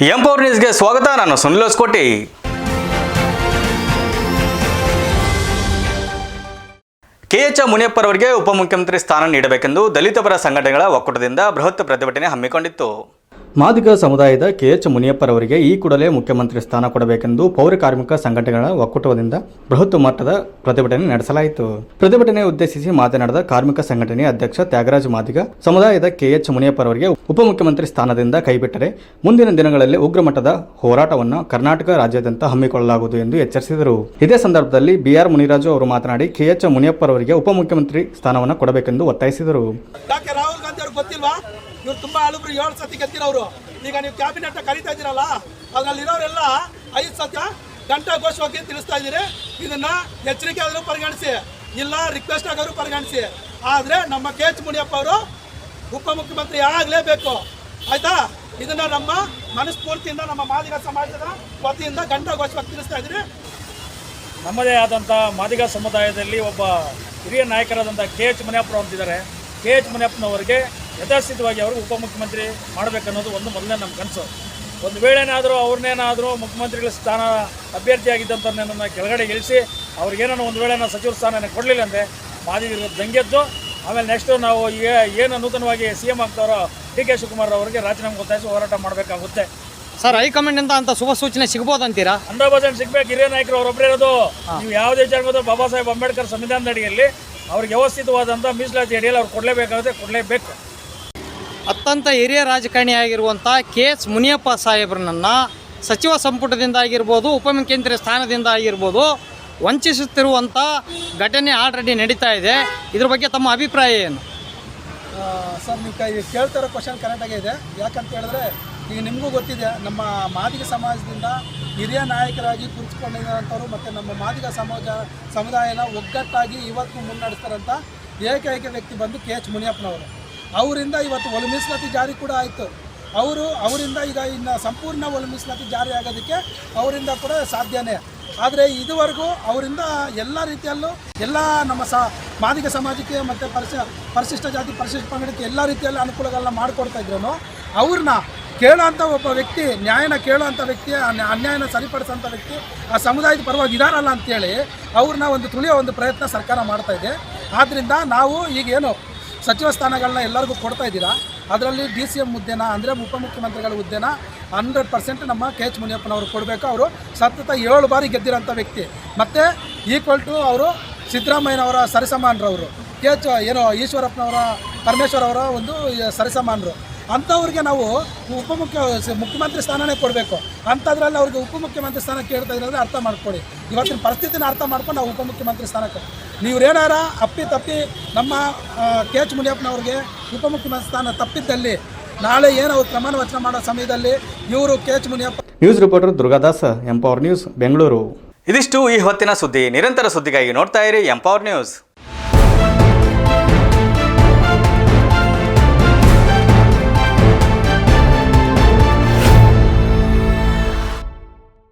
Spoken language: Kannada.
ಎಂಪವರ್ ನ್ಯೂಸ್ಗೆ ಸ್ವಾಗತ. ನಾನು ಸುನಿಲ್ ಹೊಸಕೋಟೆ. ಕೆಎಚ್ ಮುನಿಯಪ್ಪ ಅವರಿಗೆ ಉಪಮುಖ್ಯಮಂತ್ರಿ ಸ್ಥಾನ ನೀಡಬೇಕೆಂದು ದಲಿತ ಪರ ಸಂಘಟನೆಗಳ ಒಕ್ಕೂಟದಿಂದ ಬೃಹತ್ ಪ್ರತಿಭಟನೆ ಹಮ್ಮಿಕೊಂಡಿತ್ತು. ಮಾದಿಗ ಸಮುದಾಯದ ಕೆಎಚ್ ಮುನಿಯಪ್ಪರವರಿಗೆ ಈ ಕೂಡಲೇ ಮುಖ್ಯಮಂತ್ರಿ ಸ್ಥಾನ ಕೊಡಬೇಕೆಂದು ಪೌರ ಕಾರ್ಮಿಕ ಸಂಘಟನೆಗಳ ಒಕ್ಕೂಟದಿಂದ ಬೃಹತ್ ಮಟ್ಟದ ಪ್ರತಿಭಟನೆ ನಡೆಸಲಾಯಿತು. ಪ್ರತಿಭಟನೆ ಉದ್ದೇಶಿಸಿ ಮಾತನಾಡಿದ ಕಾರ್ಮಿಕ ಸಂಘಟನೆ ಅಧ್ಯಕ್ಷ ತ್ಯಾಗರಾಜ ಮಾದಿಗ, ಸಮುದಾಯದ ಕೆಎಚ್ ಮುನಿಯಪ್ಪರವರಿಗೆ ಉಪಮುಖ್ಯಮಂತ್ರಿ ಸ್ಥಾನದಿಂದ ಕೈಬಿಟ್ಟರೆ ಮುಂದಿನ ದಿನಗಳಲ್ಲಿ ಉಗ್ರ ಮಟ್ಟದ ಹೋರಾಟವನ್ನು ಕರ್ನಾಟಕ ರಾಜ್ಯಾದ್ಯಂತ ಹಮ್ಮಿಕೊಳ್ಳಲಾಗುವುದು ಎಂದು ಎಚ್ಚರಿಸಿದರು. ಇದೇ ಸಂದರ್ಭದಲ್ಲಿ ಬಿಆರ್ ಮುನಿರಾಜು ಅವರು ಮಾತನಾಡಿ ಕೆಎಚ್ ಮುನಿಯಪ್ಪರವರಿಗೆ ಉಪಮುಖ್ಯಮಂತ್ರಿ ಸ್ಥಾನವನ್ನು ಕೊಡಬೇಕೆಂದು ಒತ್ತಾಯಿಸಿದರು. ಇವ್ರು ತುಂಬಾ ಹಲವರು 7 ಸತಿ ಗೆದ್ದಿರೋರು. ಈಗ ನೀವು ಕ್ಯಾಬಿನೆಟ್ ಕರೀತಾ ಇದ್ದೀರಲ್ಲ, ಅದರಲ್ಲಿರೋರೆಲ್ಲ 5 ಸತಿ ಘಂಟಾಘೋಷವಾಗಿ ತಿಳಿಸ್ತಾ ಇದ್ದೀರಿ. ಇದನ್ನ ಎಚ್ಚರಿಕೆ ಆದರೂ ಪರಿಗಣಿಸಿ, ಇಲ್ಲ ರಿಕ್ವೆಸ್ಟ್ ಆದರೂ ಪರಿಗಣಿಸಿ. ಆದರೆ ನಮ್ಮ ಕೆಎಚ್ ಮುನಿಯಪ್ಪ ಅವರು ಉಪಮುಖ್ಯಮಂತ್ರಿ ಆಗಲೇಬೇಕು, ಆಯ್ತಾ? ಇದನ್ನ ನಮ್ಮ ಮನಸ್ಫೂರ್ತಿಯಿಂದ ನಮ್ಮ ಮಾದಿಗ ಸಮಾಜದ ವತಿಯಿಂದ ಘಂಟಾಘೋಷವಾಗಿ ತಿಳಿಸ್ತಾ ಇದ್ದೀರಿ. ನಮ್ಮದೇ ಆದಂಥ ಮಾದಿಗ ಸಮುದಾಯದಲ್ಲಿ ಒಬ್ಬ ಹಿರಿಯ ನಾಯಕರಾದಂಥ ಕೆಎಚ್ ಮುನಿಯಪ್ಪ ಅಂತಿದ್ದಾರೆ. ಕೆಎಚ್ ಮುನಿಯಪ್ಪನವರಿಗೆ ಯಥಾಸ್ಥಿತವಾಗಿ ಅವರು ಉಪಮುಖ್ಯಮಂತ್ರಿ ಮಾಡಬೇಕನ್ನೋದು ಮೊದಲನೇ ನಮ್ಮ ಕನಸು. ಒಂದು ವೇಳೆನಾದರೂ ಅವ್ರನ್ನೇನಾದರೂ ಮುಖ್ಯಮಂತ್ರಿಗಳ ಸ್ಥಾನ ಅಭ್ಯರ್ಥಿಯಾಗಿದ್ದಂಥವ್ರನ್ನ ಕೆಳಗಡೆ ಇಳಿಸಿ ಅವ್ರಿಗೇನೋ ಒಂದು ವೇಳೆ ನಾವು ಸಚಿವ ಸ್ಥಾನ ಕೊಡಲಿಲ್ಲ ಅಂದರೆ ಮಾದಿಗರು ದಂಗೆದ್ದು ಆಮೇಲೆ ನೆಕ್ಸ್ಟು ನಾವು ಈಗ ಏನು ನೂತನವಾಗಿ CM ಆಗ್ತಾರೋ DK ಶಿವಕುಮಾರ್ ಅವರಿಗೆ ರಾಜೀನಾಮೆ ಒತ್ತಾಯಿಸಿ ಹೋರಾಟ ಮಾಡಬೇಕಾಗುತ್ತೆ. ಸರ್, ಹೈಕಮಾಂಡ್ ಅಂತ ಶುಭ ಸೂಚನೆ ಸಿಗ್ಬೋದಂತೀರಾ? 100% ಸಿಗಬೇಕು. ಹಿರಿಯ ನಾಯಕರು ಅವರೊಬ್ಬರೇ ಇರೋದು. ನೀವು ಯಾವುದೇ ವಿಚಾರ ಬಾಬಾ ಸಾಹೇಬ್ ಅಂಬೇಡ್ಕರ್ ಸಂವಿಧಾನದ ಅಡಿಯಲ್ಲಿ ಅವ್ರಿಗೆ ವ್ಯವಸ್ಥಿತವಾದಂಥ ಮೀಸಲಾತಿ ಅಡಿಯಲ್ಲಿ ಅವ್ರು ಕೊಡಲೇಬೇಕಾಗುತ್ತೆ, ಕೊಡಲೇಬೇಕು. ಅತ್ಯಂತ ಹಿರಿಯ ರಾಜಕಾರಣಿಯಾಗಿರುವಂಥ ಕೆಎಚ್ ಮುನಿಯಪ್ಪ ಸಾಹೇಬ್ರನ್ನ ಸಚಿವ ಸಂಪುಟದಿಂದ ಆಗಿರ್ಬೋದು, ಉಪಮುಖ್ಯಮಂತ್ರಿ ಸ್ಥಾನದಿಂದ ಆಗಿರ್ಬೋದು ವಂಚಿಸುತ್ತಿರುವಂಥ ಘಟನೆ ಆಲ್ರೆಡಿ ನಡೀತಾ ಇದೆ. ಇದ್ರ ಬಗ್ಗೆ ತಮ್ಮ ಅಭಿಪ್ರಾಯ ಏನು? ಸರ್, ನೀವು ಕೇಳ್ತಾ ಇರೋ ಕ್ವಶನ್ ಕರೆಕ್ಟಾಗೇ ಇದೆ. ಯಾಕಂತ ಹೇಳಿದ್ರೆ ಈಗ ನಿಮಗೂ ಗೊತ್ತಿದೆ, ನಮ್ಮ ಮಾದಿಗ ಸಮಾಜದಿಂದ ಹಿರಿಯ ನಾಯಕರಾಗಿ ಕೂರಿಸ್ಕೊಂಡಿರೋಂಥವ್ರು ಮತ್ತು ನಮ್ಮ ಮಾದಿಗ ಸಮುದಾಯನ ಒಗ್ಗಟ್ಟಾಗಿ ಇವತ್ತು ಮುನ್ನಡೆಸ್ತಾರಂಥ ಏಕೈಕ ವ್ಯಕ್ತಿ ಬಂದು ಕೆಎಚ್ ಮುನಿಯಪ್ಪನವರು. ಅವರಿಂದ ಇವತ್ತು ಒಳ ಮೀಸಲಾತಿ ಜಾರಿ ಕೂಡ ಆಯಿತು. ಅವರಿಂದ ಈಗ ಇನ್ನು ಸಂಪೂರ್ಣ ಒಳ ಮೀಸಲಾತಿ ಜಾರಿ ಆಗೋದಕ್ಕೆ ಅವರಿಂದ ಕೂಡ ಸಾಧ್ಯನೇ. ಆದರೆ ಇದುವರೆಗೂ ಅವರಿಂದ ಎಲ್ಲ ರೀತಿಯಲ್ಲೂ ಎಲ್ಲ ನಮ್ಮ ಮಾದಿಗ ಸಮಾಜಕ್ಕೆ ಮತ್ತು ಪರಿಶಿಷ್ಟ ಜಾತಿ ಪರಿಶಿಷ್ಟ ಪಂಗಡಕ್ಕೆ ಎಲ್ಲ ರೀತಿಯಲ್ಲೂ ಅನುಕೂಲಗಳನ್ನ ಮಾಡಿಕೊಡ್ತಾ ಇದ್ರು. ಅವ್ರನ್ನ ಕೇಳೋಂಥ ಒಬ್ಬ ವ್ಯಕ್ತಿ, ನ್ಯಾಯನ ಕೇಳೋಂಥ ವ್ಯಕ್ತಿ, ಅನ್ಯಾಯನ ಸರಿಪಡಿಸೋಂಥ ವ್ಯಕ್ತಿ ಆ ಸಮುದಾಯದ ಪರವಾಗಿ ಇದಾರಲ್ಲ ಅಂತೇಳಿ ಅವ್ರನ್ನ ತುಳಿಯೋ ಪ್ರಯತ್ನ ಸರ್ಕಾರ ಮಾಡ್ತಾಯಿದೆ. ಆದ್ದರಿಂದ ನಾವು ಈಗೇನು ಸಚಿವ ಸ್ಥಾನಗಳನ್ನ ಎಲ್ಲರಿಗೂ ಕೊಡ್ತಾ ಇದ್ದೀರಾ, ಅದರಲ್ಲಿ DCM ಹುದ್ದೆನ ಅಂದರೆ ಉಪಮುಖ್ಯಮಂತ್ರಿಗಳ ಹುದ್ದೆನ 100% ನಮ್ಮ ಕೆಎಚ್ ಮುನಿಯಪ್ಪನವರು ಕೊಡಬೇಕು. ಅವರು ಸತತ 7 ಬಾರಿ ಗೆದ್ದಿರೋಂಥ ವ್ಯಕ್ತಿ. ಮತ್ತು ಈಕ್ವಲ್ ಸಿದ್ದರಾಮಯ್ಯನವರ ಸರಿಸಮಾನರವರು, ಈಶ್ವರಪ್ಪನವರ ಪರಮೇಶ್ವರ್ ಅವರ ಒಂದು ಸರಿಸಮಾನರು. ಅಂಥವ್ರಿಗೆ ನಾವು ಮುಖ್ಯಮಂತ್ರಿ ಸ್ಥಾನನೇ ಕೊಡಬೇಕು. ಅಂಥದ್ರಲ್ಲಿ ಅವ್ರಿಗೆ ಉಪಮುಖ್ಯಮಂತ್ರಿ ಸ್ಥಾನ ಕೇಳ್ತಾ ಇರೋದ್ರೆ ಅರ್ಥ ಮಾಡ್ಕೊಳ್ಳಿ. ಇವತ್ತಿನ ಪರಿಸ್ಥಿತಿನ ಅರ್ಥ ಮಾಡ್ಕೊಂಡು ನಾವು ಉಪಮುಖ್ಯಮಂತ್ರಿ ಸ್ಥಾನಕ್ಕೆ ನೀವೇನಾರ ಅಪ್ಪಿ ನಮ್ಮ ಕೆಎಚ್ ಮುನಿಯಪ್ಪನವ್ರಿಗೆ ಉಪಮುಖ್ಯಮಂತ್ರಿ ಸ್ಥಾನ ತಪ್ಪಿದ್ದಲ್ಲಿ ನಾಳೆ ಏನು ಅವ್ರು ಪ್ರಮಾಣ ವಚನ ಮಾಡೋ ಸಮಯದಲ್ಲಿ ಇವರು K H Muniyappa. News reporter Durgadas, empower news, Bengaluru. ಇದಿಷ್ಟು ಈ ಹೊತ್ತಿನ ಸುದ್ದಿ. ನಿರಂತರ ಸುದ್ದಿಗಾಗಿ ನೋಡ್ತಾ ಇರಿ ಎಂಪವರ್ ನ್ಯೂಸ್.